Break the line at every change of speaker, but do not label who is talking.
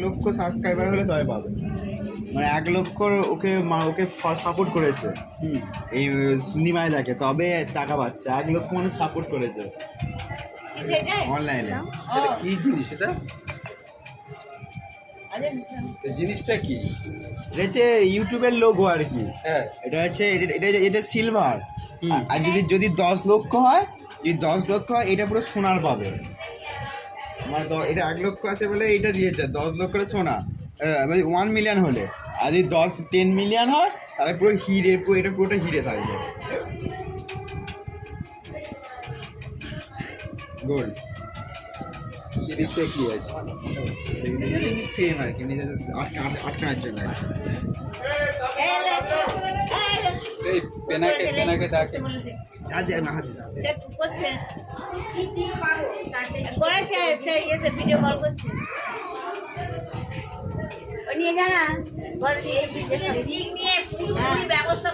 লক্ষ সাবস্ক্রাইবার হলে তবে পাবে, মানে 1 লক্ষ ওকে ওকে সাপোর্ট করেছে এই সুনিমায় দেখে তবে টাকা পাচ্ছে। 1 লক্ষ মানুষ সাপোর্ট করেছে অনলাইনে।
এটা কি জিনিস? এটা জিনিসটা কি?
এটা হচ্ছে ইউটিউবের লোগো আর কি।
হ্যাঁ,
এটা হচ্ছে এটা সিলভার। আর যদি 10 লক্ষ হয়, যদি 10 লক্ষ হয় এটা পুরো সোনার পাবে। মানে এটা 1 লক্ষ আছে বলে এটা দিয়েছে, 10 লক্ষের সোনা 1 মিলিয়ন হলে। আর যদি 10 মিলিয়ন হয় তাহলে পুরো হিরে, পুরো এটা পুরোটা হিরে থাকবে, গোল্ড।
এদিকটা কি আছে?
ফেম আর কি, নিজে আটকানোর জন্য আর কি।
এই পেনাকে ডাকে।
হাত দিয়ে হাত দিয়ে
করেছে সে এসে ভিডিও কল করছে, নিয়ে জানা ঘরে দিয়ে ব্যবস্থা